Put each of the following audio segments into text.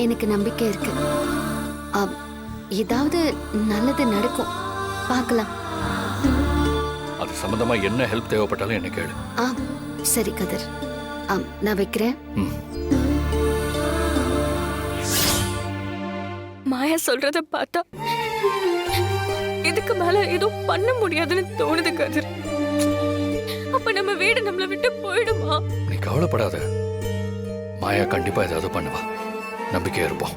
எனக்கு நம்பிக்கை இருக்கு. ஆம், ஏதாவது நல்லது நடக்கும். பார்க்கலாம். அது சம்பந்தமா என்ன ஹெல்ப் தேவைப்பட்டாலும் என்ன கேளு. சரி கதிர். நான் வைக்கிறேன். மாயா சொல்றத பார்த்தா இதுக்கு மேல எதுவும் பண்ண முடியாதுன்னு தோணுது கதிர். அப்ப நம்ம வீடு நம்மள விட்டு போயிடுமா? நீ கவலைப்படாத. மாயா கண்டிப்பா ஏதாவது பண்ணுவா. நம்பிக்கையா இருப்போம்.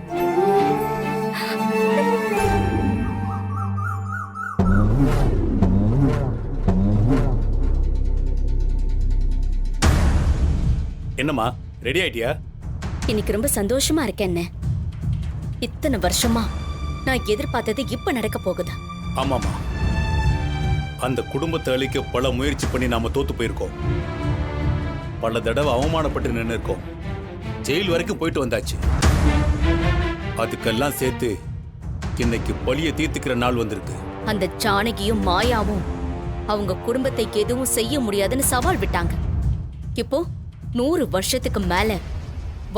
என்னம்மா, ரெடி ஆயிட்டியா? இன்னைக்கு ரொம்ப சந்தோஷமா இருக்கேன். இத்தனை வருஷமா நான் எதிர்பார்த்தது இப்ப நடக்க போகுது. ஆமாமா, அந்த குடும்பத்தை அழிக்க பல முயற்சி பண்ணி நாம தோத்து போயிருக்கோம். பல தடவை அவமானப்பட்டு நின்று இருக்கோம். ஜெயில் வரைக்கும் போயிட்டு வந்தாச்சு. அதுக்கெல்லாம் சேர்த்து இன்னைக்கு பழிய தீர்த்துக்கிற நாள் வந்திருக்கு. அந்த ஜானகியும் மாயாவும் அவங்க குடும்பத்தை எதுவும் செய்ய முடியாதுன்னு சவால் விட்டாங்க. இப்போ 100 வருஷத்துக்கு மேல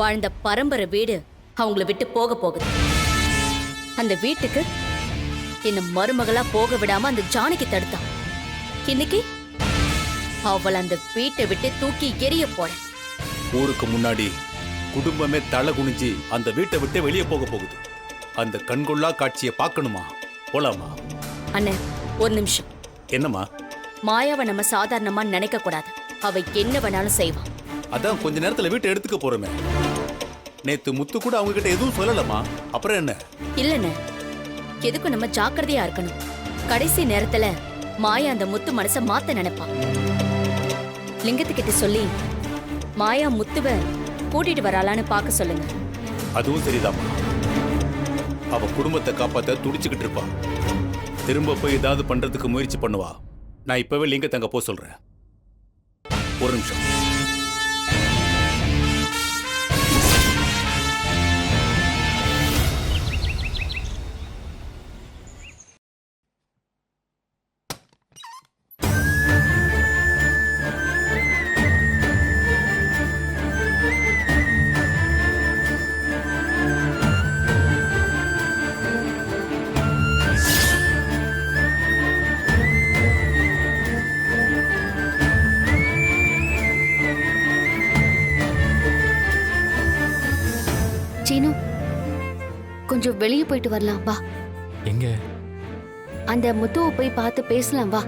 வாழ்ந்த பரம்பரை வீடு அவங்கள விட்டு போக போகுது. அந்த வீட்டுக்கு என்ன மருமகளா போக விடாம அந்த ஜானகி தடுத்தான். இன்னைக்கு அவள் அந்த வீட்டை விட்டு தூக்கி எரிய போற. ஊருக்கு முன்னாடி குடும்பமே தலை குனிஞ்சு அந்த வீட்டை விட்டு வெளியே போக போகுது. அந்த கண்கொள்ளா காட்சியை பார்க்கணுமா? போலாமா? அண்ணே, ஒரு நிமிஷம். என்னம்மா? மாயாவை நம்ம சாதாரணமா நினைக்க கூடாது. அவ என்ன வேணாலும் செய்வான். அதான் கொஞ்ச நேரத்துல வீட்டை எடுத்துக்க போறோமே. நேத்து முத்து கூட அவங்க கிட்ட எதுவும் சொல்லலமா. அப்புறம் என்ன? இல்லண்ணே, எதுக்கும் நம்ம ஜாக்கிரதையா இருக்கணும். கடைசி நேரத்துல மாயா அந்த முத்து மனச மாத்த நினைப்பான். லிங்கத்துக்கிட்ட சொல்லி மாயா முத்துவ கூட்டிட்டு வராளான்னு பார்க்க சொல்லுங்க. அதுவும் சரிதாம்மா. அவ குடும்பத்தை காப்பாத்த துடிச்சுக்கிட்டு இருப்பா. திரும்ப போய் ஏதாவது பண்றதுக்கு முயற்சி பண்ணுவா. நான் இப்பவே லிங்கத்தை அங்க போக சொல்றேன். ஒரு நிமிஷம். சீனு, கொஞ்சம் வெளியே போயிட்டு வரலாம் வா. எங்க? அந்த முத்துவை போய் பார்த்து பேசலாம் வா.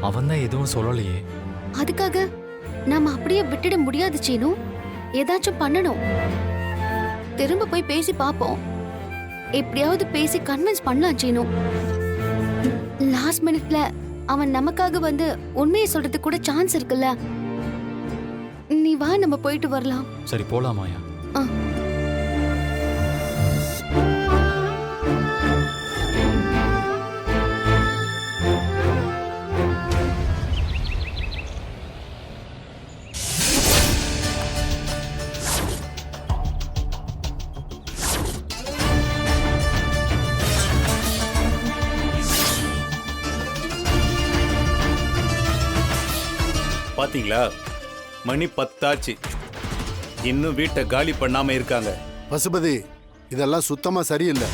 அவன் தான் எதுவும் சொல்லலையே. அதுக்காக நாம அப்படியே விட்டுட முடியாது சீனு. ஏதாச்சும் பண்ணணும். திரும்ப போய் பேசி பாப்போம். எப்படியாவது பேசி கன்வின்ஸ் பண்ணலாம் சீனு. லாஸ்ட் மினிட்ல அவன் நமக்காக வந்து உண்மையை சொல்றதுக்கு கூட சான்ஸ் இருக்குல்ல. நீ வா, நம்ம போயிட்டு வரலாம். சரி, போலாமாயா? பாத்தீங்களா, மணி 10 ஆச்சு. இன்னும் வீட்டை காலி பண்ணாம இருக்காங்க. பசுபதி, இதெல்லாம் சுத்தமா சரியில்லை.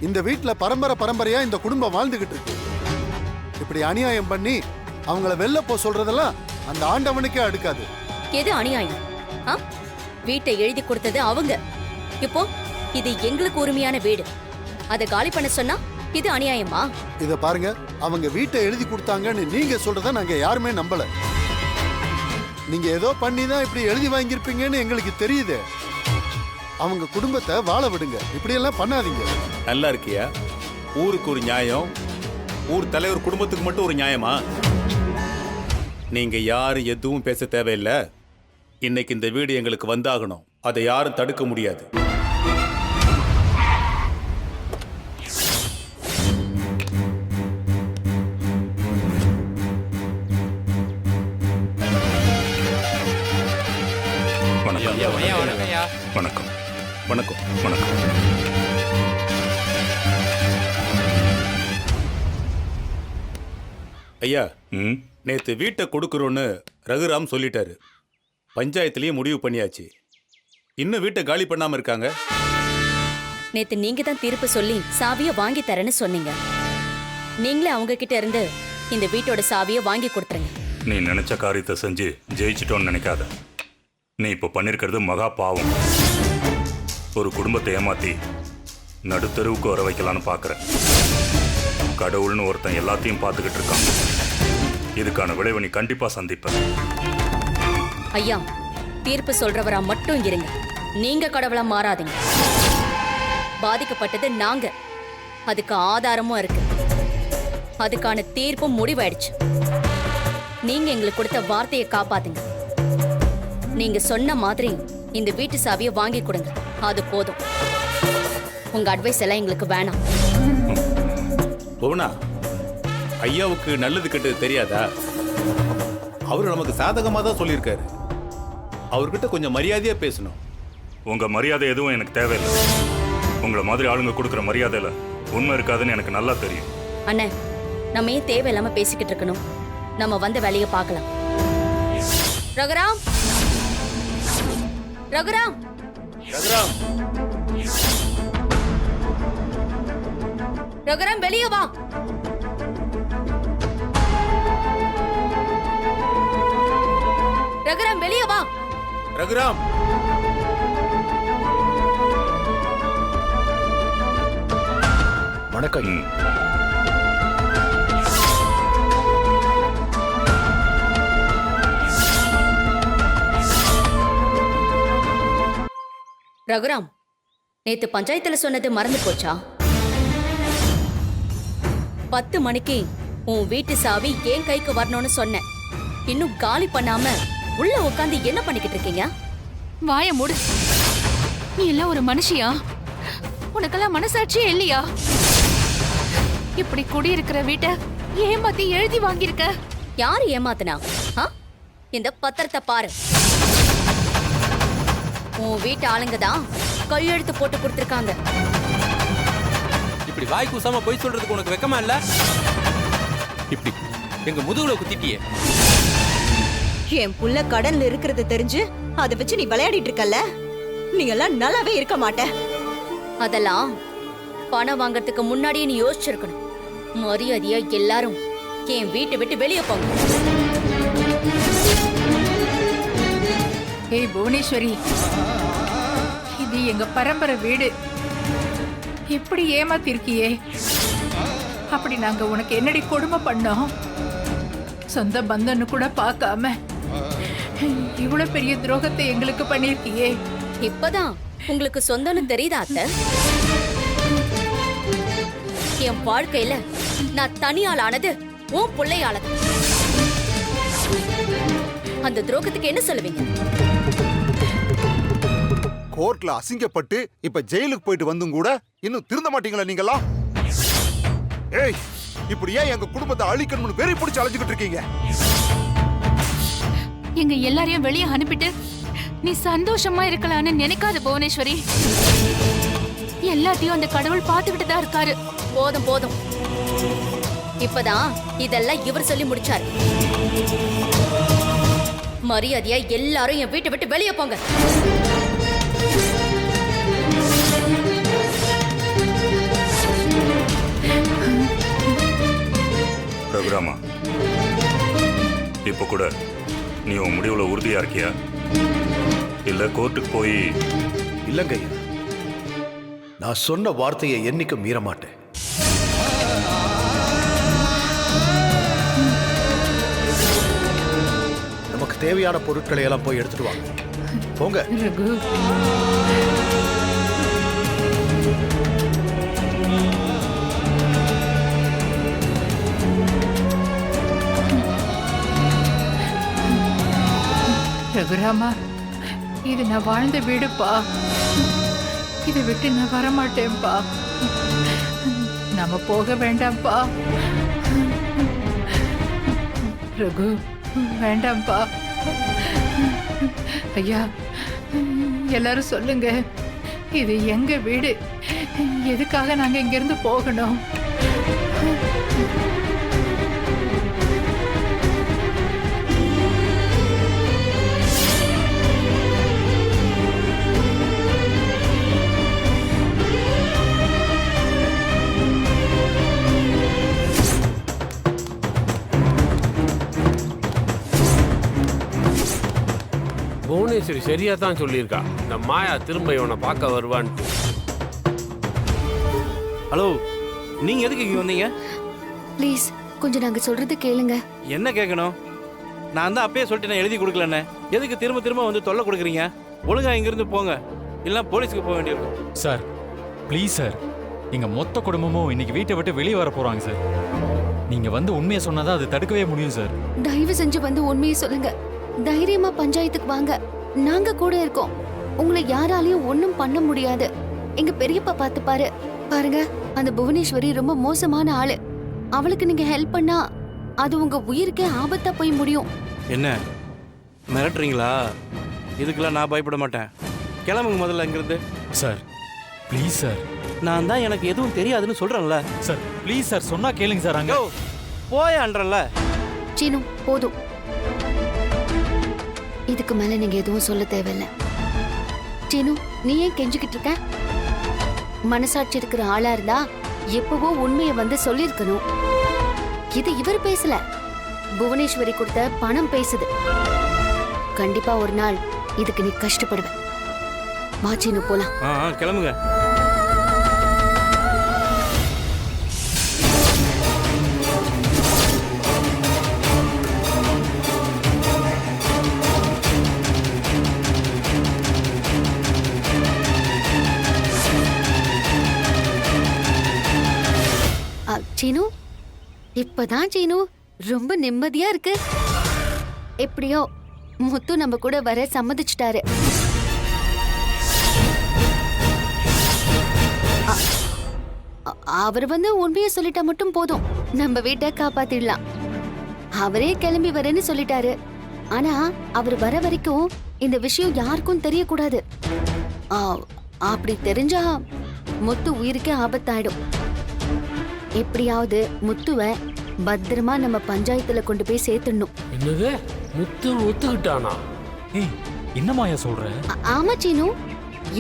இந்த வீட்டுல பரம்பரையா இந்த குடும்பம் வாழ்ந்துகிட்டு இருக்கு. இப்படி அநியாயம் பண்ணி அவங்கள வெளில போ சொல்றதெல்லாம் அந்த ஆண்டவனுக்கே அடுக்காது. எது அநியாயம்? வீட்டை எழுதி கொடுத்தது அவங்க. இப்போ இது எங்களுக்கு உரிமையான வீடு. அதை காலி பண்ண சொன்னா இது அநியாயமா? இத பாருங்க, அவங்க வீட்டை எழுதி கொடுத்தாங்கன்னு நீங்க சொல்றத நாங்க யாருமே நம்பல. நீங்க ஏதோ பண்ணி தான் இப்படி எழுதி வாங்கியிருப்பீங்கன்னு எங்களுக்கு தெரியுது. அவங்க குடும்பத்தை வாழ விடுங்க. இப்படி எல்லாம் பண்ணாதீங்க. நல்லா இருக்கியா? ஊருக்கு ஒரு நியாயம், ஊர் தலைவர் குடும்பத்துக்கு மட்டும் ஒரு நியாயமா? நீங்க யாரும் எதுவும் பேச தேவையில்லை. இன்னைக்கு இந்த வீடு எங்களுக்கு வந்தாகணும். அதை யாரும் தடுக்க முடியாது. வணக்கம். வணக்கம். வணக்கம். ஐயா, நேத்து வீட்டை கொடுக்குறோன்னு ரகுராம் சொல்லிட்டாரு. பஞ்சாயத்துலயே முடிவு பண்ணியாச்சு. இன்னும் வீட்டை காலி பண்ணாம இருக்காங்க? நேத்து நீங்க தான் தீர்ப்பு சொல்லி சாவிய வாங்கி தரேன்னு சொன்னீங்க. நீங்களே அவங்க கிட்ட இருந்து இந்த வீட்டோட சாவிய வாங்கி கொடுத்துருங்க. நீ நினைச்ச காரியத்தை செஞ்சு ஜெயிச்சிட்டோன்னு நினைக்காத. நீ இப்போ பண்ணிருக்கிறது மகா பாவம். ஒரு குடும்பத்தை ஏமாத்தி நடுத்தெருவுக்கு வர வைக்கலான்னு பாக்குற. கடவுள்னு ஒருத்தன் எல்லாத்தையும் பார்த்துக்கிட்டு இருக்கான். இதுக்கான விளைவை நீ கண்டிப்பா சந்திப்ப. ஐயா, தீர்ப்பு சொல்றவரா மட்டும் இருங்க. நீங்க கடவுளா மாறாதீங்க. பாதிக்கப்பட்டது நாங்க. அதுக்கு ஆதாரமும் இருக்கு. அதுக்கான தீர்ப்பும் முடிவாயிடுச்சு. நீங்க எங்களுக்கு கொடுத்த வார்த்தையை காப்பாத்துங்க. நீங்க சொன்ன மாதிரி இந்த வீட்டு சாவியை வாங்கி கொடுங்க. அது போதும். உங்க அட்வைஸ் எல்லாம் எங்களுக்கு வேணாம். புவனா, ஐயாவுக்கு நல்லது கெட்டது தெரியாதா? அவரு நமக்கு சாதகமா தான் சொல்லியிருக்காரு. அவர்கிட்ட கொஞ்சம் மரியாதையா பேசணும். உங்க மரியாதை எதுவும் எனக்கு தேவையில்லை. உங்களை மாதிரி ஆளுங்க கொடுக்குற மரியாதையில உண்மை இருக்காதுன்னு எனக்கு நல்லா தெரியும். அண்ணே, நம்ம ஏன் தேவையில்லாம பேசிக்கிட்டு இருக்கணும்? நம்ம வந்த வேலையை பார்க்கலாம். ரகுராம், ரகுராம், ரகுராம், ரகுராம், வெளியே வா. ரகுராம், வெளியே வா. ரகுராம். வணக்கம். ரகுராம், நேத்து பஞ்சாயத்துல சொன்னது மறந்து போச்சா? 10 மணிக்கு உன் வீட்டு சாவி என் கைக்கு வரணும்னு சொன்னேன். இன்னும் காலி பண்ணாம உள்ள உட்காந்து என்ன பண்ணிக்கிட்டு இருக்கீங்க? வாய மூடு. நீ எல்லாம் ஒரு மனுஷியா? உனக்கெல்லாம் மனசாட்சியே இல்லையா? இப்படி குடியிருக்கிற வீட்டை ஏமாத்தி எழுதி வாங்கியிருக்க. யாரு ஏமாத்துனா? இந்த பத்திரத்தை பாரு. உன் வீட்டு ஆளுங்க தான் கையெழுத்து போட்டு கொடுத்திருக்காங்க. இப்படி வாய் கூசாம போய் சொல்றதுக்கு உனக்கு வெக்கமா இல்ல? இப்படி எங்க முதுகுல குத்திட்டியே. என் புள்ள கடன்ல இருக்கிறது தெரிஞ்சு அதை வச்சு நீ விளையாடிட்டு இருக்கல்ல, நீ எல்லாம் நல்லாவே இருக்க மாட்ட. அதெல்லாம் பணம் வாங்கறதுக்கு முன்னாடியே நீ யோசிச்சிருக்கணும். மரியாதையா எல்லாரும் என் வீட்டை விட்டு வெளியே போங்க. ஏய் புவனேஸ்வரி, இது எங்க பரம்பரை வீடு. எப்படி ஏமாத்திருக்கியே? அப்படி நாங்க உனக்கு என்னடி கொடுமை பண்ணோம்? சொந்த பந்தன்னு கூட பார்க்காம இவ்வளவு பெரிய துரோகத்தை எங்களுக்கு பண்ணிருக்கியே. இப்பதான் உங்களுக்கு சொந்தம்னு தெரியுதா அத்தை? என் வாழ்க்கையில நான் தனியால் ஆனது உன் பிள்ளையாளது. அந்த துரோகத்துக்கு என்ன சொல்லுவீங்க? கோர்ட்ல அசிங்கப்பட்டு இப்ப ஜெயிலுக்கு போயிட்டு வந்தும் கூட இன்னும் திருந்த மாட்டீங்களா நீங்களா? ஏய், இப்படி ஏன் எங்க குடும்பத்தை அழிக்கணும்னு வெறி பிடிச்சு அழைச்சுக்கிட்டு இருக்கீங்க? எங்க எல்லாரையும் வெளியே அனுப்பிட்டு நீ சந்தோஷமா இருக்கலாம்னு நினைக்காத புவனேஸ்வரி. எல்லாத்தையும் அந்த கடவுள் பார்த்துக்கிட்டு தான் இருக்காரு. போதும் போதும். இப்பதான் இதெல்லாம் இவர் சொல்லி முடிச்சாரு. மரியாதையா எல்லாரும் என் வீட்டை விட்டு வெளியே போங்க. ரகுராமா, இப்ப கூட நீ உன் முடிவுல உறுதியா இருக்கியா? இல்ல கோர்ட்டுக்கு போய்? இல்லங்க, நான் சொன்ன வார்த்தையை என்னைக்கும் மீற மாட்டேன். நமக்கு தேவையான பொருட்களை எல்லாம் போய் எடுத்துட்டு வாங்க. போங்க. ரகு, ரகுராமா, இது நான் வாழ்ந்த வீடுப்பா. இதை விட்டு நான் வரமாட்டேன்ப்பா. நாம போக வேண்டாம்ப்பா. ரகு, வேண்டாம்ப்பா. ஐயா, எல்லாரும் சொல்லுங்க, இது எங்க வீடு. எதுக்காக நாங்க இங்கிருந்து போகணும்? புவனேஸ்வரி சரியா தான் சொல்லியிருக்கா, இந்த மாயா திரும்ப இவனை பார்க்க வருவான்ட்டு. ஹலோ, நீங்க எதுக்கு இங்க வந்தீங்க? ப்ளீஸ் கொஞ்சம் நாங்க சொல்றது கேளுங்க. என்ன கேட்கணும்? நான் தான் அப்பயே சொல்லிட்டு நான் எழுதி கொடுக்கலண்ணே. எதுக்கு திரும்ப திரும்ப வந்து தொல்லை கொடுக்குறீங்க? ஒழுங்கா இங்கிருந்து போங்க, இல்லைன்னா போலீஸ்க்கு போக வேண்டியிருக்கும். சார் ப்ளீஸ் சார், எங்க மொத்த குடும்பமும் இன்னைக்கு வீட்டை விட்டு வெளியே வர போறாங்க சார். நீங்க வந்து உண்மையை சொன்னாதான் அது தடுக்கவே முடியும் சார். தயவு செஞ்சு வந்து உண்மையை சொல்லுங்க. தைரியமா பஞ்சாயத்துக்கு வாங்க, நாங்க கூட இருக்கோம். உங்களை யாராலையும் ஒண்ணும் பண்ண முடியாது. எங்க பெரியப்பா பாத்துப்பாரு. பாருங்க, அந்த புவனேஸ்வரி ரொம்ப மோசமான ஆளு. அவளுக்கு நீங்க ஹெல்ப் பண்ணா அது உங்க உயிருக்கே ஆபத்தா போய் முடியும். என்ன மிரட்டுறீங்களா? இதுக்கெல்லாம் நான் பயப்பட மாட்டேன். கிளம்புங்க முதல்ல இங்கிருந்து. Sir please sir. நான் தான் எனக்கு எதுவும் தெரியாதுன்னு சொல்றேன்ல. சார் ப்ளீஸ் சார், சொன்னா கேளுங்க சார். அங்க போயான்றல. சீனு போதும், இதுக்கு மேல நீங்க எதுவும் சொல்ல தேவையில்லை. சீனு, நீ ஏன் கெஞ்சிக்கிட்டு இருக்க? மனசாட்சி இருக்கிற ஆளா இருந்தா எப்பவோ உண்மையை வந்து சொல்லிருக்கணும். இது இவர் பேசல, புவனேஸ்வரி கொடுத்த பணம் பேசுது. கண்டிப்பா ஒரு நாள் இதுக்கு நீ கஷ்டப்படுவ. வா சீனு, போலாம். கிளம்புங்க. சீனு, இப்பதான் சீனு ரொம்ப நிம்மதியா இருக்கு. எப்படியோ முத்து நம்ம கூட வர சம்மதிச்சிட்டாரு. அவர் வந்து உண்மையை சொல்லிட்டா மட்டும் போதும், நம்ம வீட்டை காப்பாத்திடலாம். அவரே கிளம்பி வரேன்னு சொல்லிட்டாரு. ஆனா அவர் வர வரைக்கும் இந்த விஷயம் யாருக்கும் தெரியக்கூடாது. அப்படி தெரிஞ்சா முத்து உயிருக்கே ஆபத்தாயிடும். எப்படியாவது முத்துவை பத்திரமா நம்ம பஞ்சாயத்துல கொண்டு போய் சேர்த்துடணும். என்னது, முத்து ஒத்துக்கிட்டானா? ஏய், என்ன மாயா சொல்ற? ஆமா சீனு,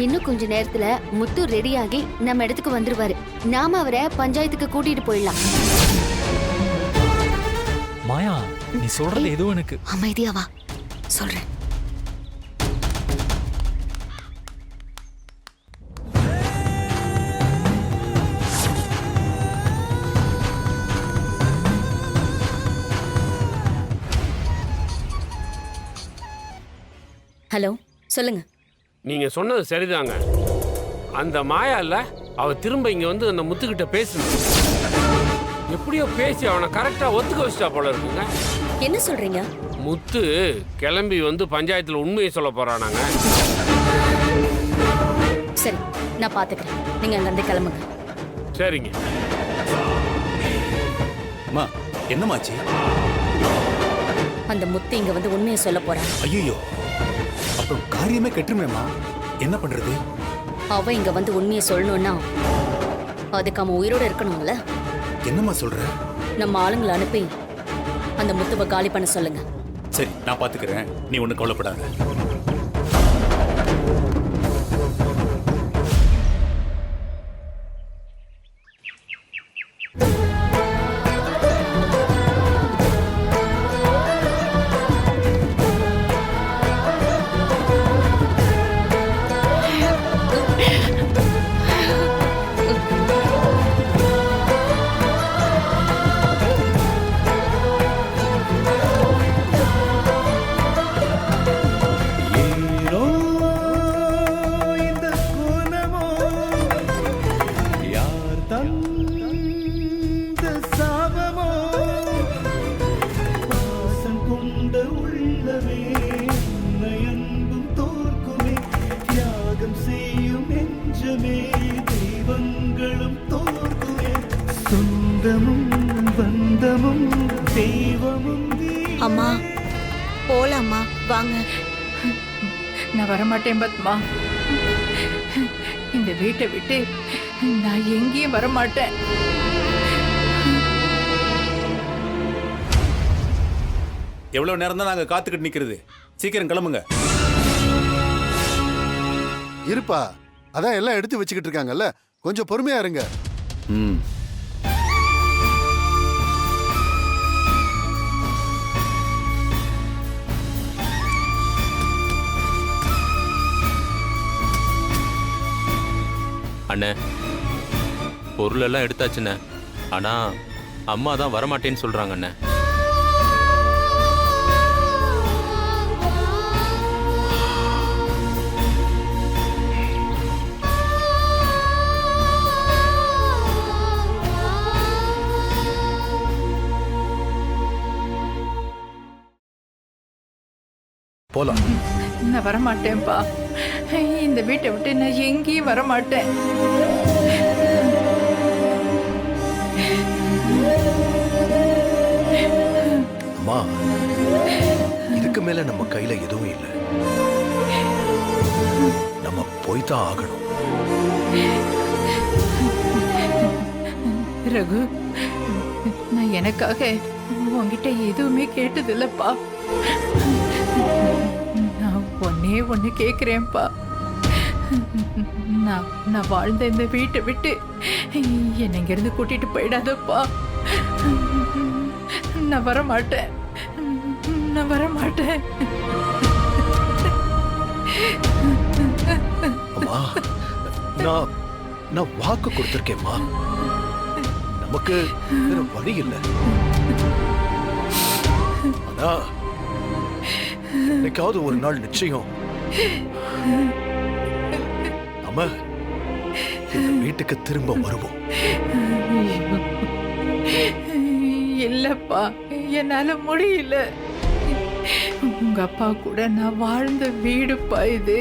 இன்னும் கொஞ்ச நேரத்துல முத்து ரெடியாகி நம்ம இடத்துக்கு வந்துருவாரு. நாம அவரை பஞ்சாயத்துக்கு கூட்டிட்டு போயிடலாம். மாயா, நீ சொல்றது எதுவும் எனக்கு. அமைதியா வா, சொல்றேன். ஹலோ, சொல்லுங்க. நீங்க சொன்னது சரிதாங்க. அந்த மாயா இல்ல, அவ திரும்ப இங்க வந்து அந்த முத்துக்கிட்ட பேசணும். எப்படியோ பேசி அவனை கரெக்டா ஒத்துக்க வச்சிட்டா போல இருக்குங்க. என்ன சொல்றீங்க? முத்து கிளம்பி வந்து பஞ்சாயத்துல உண்மையை சொல்ல போறானாங்க. சரி, நான் பாத்துக்கிறேன். நீங்க அங்க இருந்து கிளம்புங்க. சரிங்க. அம்மா, என்னமாச்சு? அந்த முத்து இங்க வந்து உண்மையை சொல்ல போறான். ஐயோ, அப்புறம் காரியமே கெட்டுமேமா. என்ன பண்றது? அவ இங்க வந்து உண்மையை சொல்லணும்னா அதுக்கு அவன் உயிரோட இருக்கணும்ல. என்னம்மா சொல்ற? நம்ம ஆளுங்களை அனுப்பி அந்த முத்துவை காலி பண்ண சொல்லுங்க. சரி, நான் பாத்துக்கிறேன், நீ ஒண்ணு கவலைப்படாத. அம்மா போலாமா? வாங்க. நான் வரமாட்டேன் பத்மா. இந்த வீட்டை விட்டு நான் எங்கேயும் வரமாட்டேன். எவ்வளவு நேரம் தான் நாங்க காத்துக்கிட்டு நிக்கிறது? சீக்கிரம் கிளம்புங்க. இருப்பா, அதான் எல்லாம் எடுத்து வச்சுக்கிட்டு இருக்காங்கல்ல, கொஞ்சம் பொறுமையா இருங்க. அண்ணே பொருள் எல்லாம் எடுத்தாச்சுண்ணே. ஆனா அம்மா தான் வரமாட்டேன்னு சொல்றாங்க அண்ணே. போலாம். நான் வரமாட்டேன்ப்பா. இந்த வீட்டை விட்டு நான் எங்கேயும் வரமாட்டேன். அம்மா, இதுக்கு மேல நம்ம கையில எதுவும் இல்லை. நம்ம போய்தான் ஆகணும். ரகு, நான் எனக்காக உன்கிட்ட எதுவுமே கேட்டதில்லப்பா. நான் ஒன்னே ஒண்ணு கேக்குறேன்ப்பா. நான் வாழ்ந்த இந்த வீட்டை விட்டு என்னை இங்கிருந்து கூட்டிட்டு போயிடாதப்பா. நான் வரமாட்டேன். நான் வரமாட்டேன். அம்மா, நான் வாக்கு கொடுத்திருக்கேம்மா. நமக்கு வேற வழி இல்லை. ஆனா என்னைக்காவது ஒரு நாள் நிச்சயம் நம்ம இந்த வீட்டுக்கு திரும்ப வருவோம். இல்லப்பா, என்னால முடியல. உங்க அப்பா கூட நான் வாழ்ந்த வீடுப்பா இது.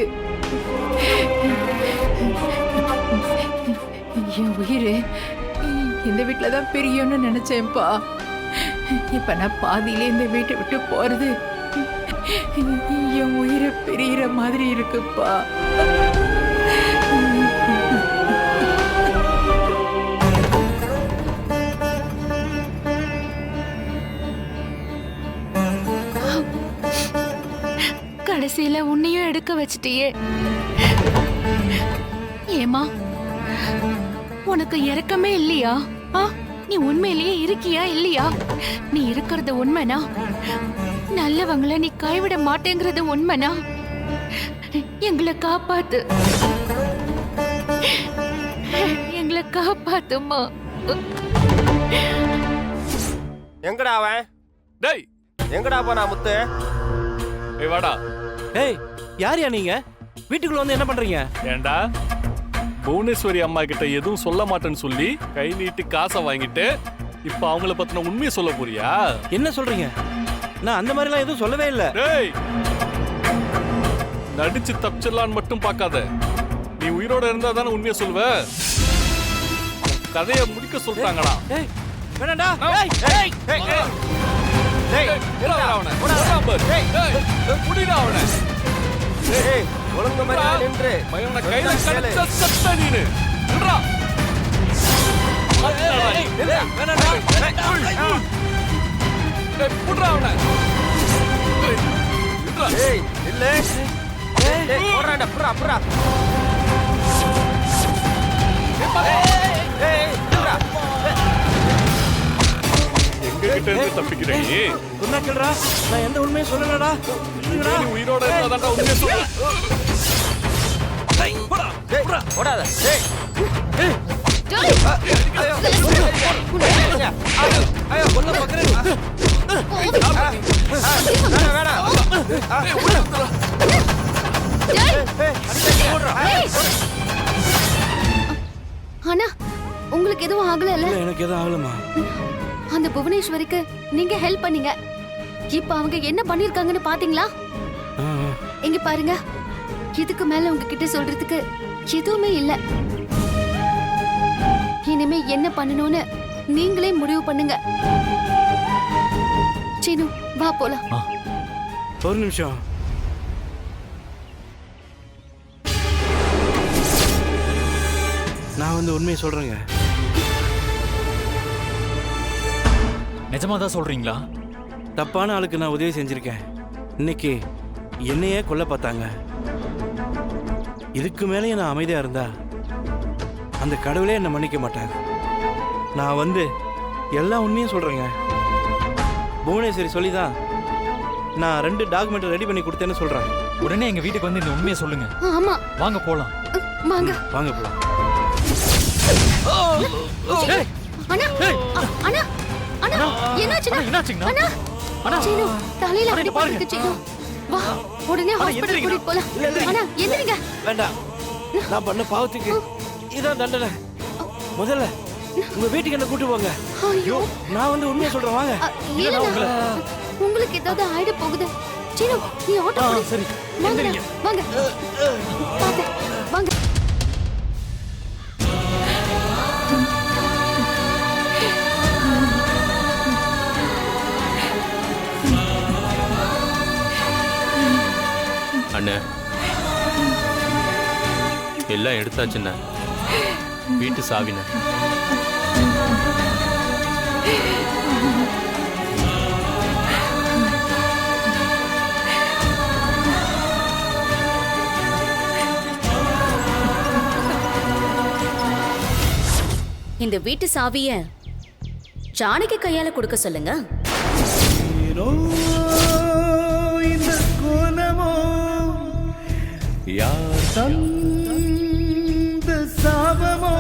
என் உயிரு இந்த வீட்டுலதான் பிரியும்னு நினைச்சேன்ப்பா. இப்ப நான் பாதியிலே இந்த வீட்டை விட்டு போறது என் உயிரை பிரியிற மாதிரி இருக்குப்பா. கடைசியில உன்னையும் எடுக்க வச்சிட்டியே. ஏமா, உனக்கு இரக்கமே இல்லையா? நீ உண்மையிலேயே இருக்கியா இல்லையா? நீ இருக்கிறது உண்மைனா, நல்லவங்களை நீ கைவிட மாட்டேங்கிறது உண்மைனா, எங்களை காப்பாத்து. எங்களை காப்பாத்துமா. எங்கடா அவன்? டேய், எங்கடா போனா முத்து? ஏய் வாடா. ஏய், யாரையா நீங்க? வீட்டுக்குள்ள வந்து என்ன பண்றீங்க? ஏண்டா புவனேஸ்வரி அம்மா கிட்ட எதுவும் சொல்ல மாட்டேன்னு சொல்லி கை நீட்டி காசை வாங்கிட்டு இப்ப அவங்கள பத்தின உண்மையை சொல்ல போறியா? என்ன சொல்றீங்க? நான் அந்த மாதிரி எல்லாம் எதுவும் சொல்லவே இல்ல. டேய், நடிச்சு தப்பிச்சிடலான்னு மட்டும் பார்க்காத. நீ உயிரோட இருந்தா தானே உண்மையை சொல்லுவ. கதையை முடிக்க சொல்றாங்கடா. ஏய், வேணாடா. ஏய், ஏய், ஏய், ஏய், போடா அவனை. புடிடா அவனை. ஏய், ஒழுங்கு மரியாதை நின்று மகன கையில கடிச்ச சத்த நீனு. நில்றா. ஏய், வேணாடா. ஏய், புடிடா அவனை. ஏய், இல்ல. ஏய், போறாடா, புறா. ஏய், புறா. எங்க கிட்ட இருந்து தப்பிக்கிறீங்க? சொன்னா கேளுடா. நான் எந்த உண்மையும் சொல்லலடா. நீ உயிரோட இருந்தா உண்மையை சொல்ல. ஏய், போடா. ஏய், போடாத. ஏய். ஏய். ஐயோ, கொல்ல பாக்குறேன். வேணா. ஆனா உங்களுக்கு எதுவும் ஆகல? எனக்கு எதுவும் ஆகலமா. அந்த புவனேஸ்வரிக்கு நீங்க ஹெல்ப் பண்ணீங்க. இப்ப அவங்க என்ன பண்ணிருக்காங்கன்னு பாத்தீங்களா? இங்க பாருங்க, இதுக்கு மேல உங்ககிட்ட சொல்றதுக்கு எதுவுமே இல்ல. இனிமே என்ன பண்ணணும்னு நீங்களே முடிவு பண்ணுங்க. சீனு, வா போலாம். ஒரு நிமிஷம். நான் வந்து உண்மையை சொல்றேங்க. நிஜமா தான் சொல்றீங்களா? தப்பான ஆளுக்கு நான் உதவி செஞ்சிருக்கேன். இன்னைக்கு என்னையே கொல்ல பார்த்தாங்க. இதுக்கு மேலேயே நான் அமைதியா இருந்தா அந்த கடவுளே என்னை மன்னிக்க மாட்டாங்க. நான் வந்து எல்லா உண்மையும் சொல்றேங்க. புவனேஸ்வரி சொல்லிதான் நான் 2 டாக்குமெண்ட் ரெடி பண்ணி கொடுத்தேன்னு சொல்றேன். உடனே எங்க வீட்டுக்கு வந்து இந்த உண்மையை சொல்லுங்க. ஆமா, வாங்க போலாம். வாங்க. வாங்க போலாம். அண்ணா அண்ணா அண்ணா என்னாச்சுண்ணா அண்ணா அண்ணா சீனு தலையில அடிபட்டிருக்கு சீனு வா உடனே ஹாஸ்பிடல் கூட்டிட்டு போலாம் அண்ணா எந்திரிங்க வேண்டாம் நான் பண்ண பாவத்துக்கு இதான் தண்டனை முதல்ல உங்க வீட்டுக்கு என்ன கூட்டு போங்க ஐயோ நான் வந்து உண்மையை சொல்றேன் வாங்க உங்களுக்கு ஏதாவது ஆயிட போகுது சீனு நீ ஆட்டோ போடு சரி வாங்க வாங்க பாத்து வாங்க அண்ணே எல்லாம் எடுத்தாச்சுண்ணே வீட்டு சாவிண்ணே இந்த வீட்டு சாவிய ஜானகி கையால கொடுக்க சொல்லுங்க. இந்த கோலமோ யார் தந்த சாபமோ